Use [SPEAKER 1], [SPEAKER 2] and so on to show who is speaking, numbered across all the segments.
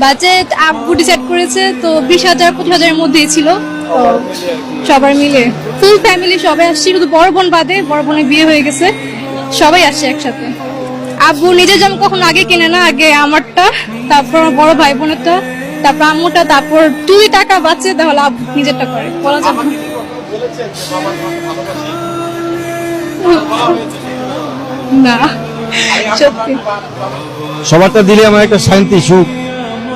[SPEAKER 1] Budget আব্বু decide করেছে, তো 20,000 25,000-এর মধ্যেই ছিল। তো সবাই মিলে ফুল ফ্যামিলি সবাই আসছি, শুধু বড় বোন বাদে। বড় বোনের বিয়ে হয়ে গেছে, সবাই আসছে একসাথে। আব্বু নিজের জামা কখনো আগে কিনে না, আগে আমারটা, তারপর আমার বড় ভাই বোনেরটা, তারপর আম্মুটা, তারপর যদি টাকা বাঁচে তাহলে আব্বু নিজেরটা করে, বলা যাবে না। না, সত্যি
[SPEAKER 2] সবারটা দিলে আমার একটা শান্তি সুখ,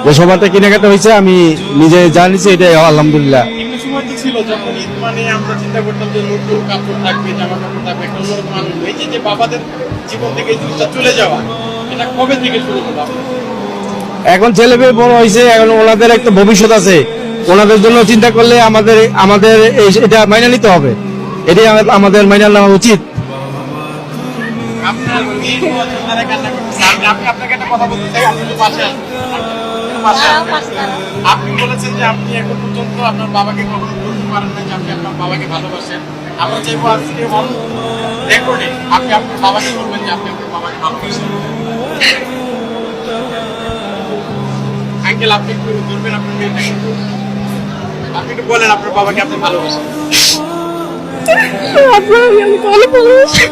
[SPEAKER 2] যে সবারটা কেনাকাটা হয়েছে, আমি নিজে জানিছি, এটাই আলহামদুলিল্লাহ।
[SPEAKER 3] একটা সময় তো ছিল যখন ঈদ মানে আমরা চিন্তা করতাম যে নতুন কাপড় থাকবে, জামা কাপড় থাকবে, একটা অন্যরকম আনন্দ। এই যে বাবাদের জীবন থেকে এই জিনিসটা চলে যাওয়া, এটা কবে থেকে শুরু হলো?
[SPEAKER 2] এখন ছেলে মেয়ে বড় হয়েছে, এখন ওনাদের একটা ভবিষ্যৎ আছে, ওনাদের জন্য চিন্তা করলে আমাদের আমাদের এটা মাইনে নিতে হবে, এটাই আমাদের মাইনে নেওয়া উচিত।
[SPEAKER 3] আপনার মেয়ে যারা কান্না করতেছে, আমি আপনাকে একটা কথা বলতে চাই, আপনি একটু পাশে আসুন। আপনি বলেছেন যে আপনি এখন পর্যন্ত আপনার বাবাকে কখনো বলতে পারেন না যে আপনি আপনার বাবাকে ভালোবাসেন। আমরা চাইবো আজকে অন রেকর্ডে আপনি আপনার বাবাকে বলবেন যে আপনি আপনার বাবাকে ভালোবাসেন। আঙ্কেল, আপনি একটু ধরবেন আপনার মেয়েটাকে, আপনি একটু বলেন আপনার বাবাকে আপনি ভালোবাসেন।
[SPEAKER 1] আপনার আমি অনেক ভালোবাসি।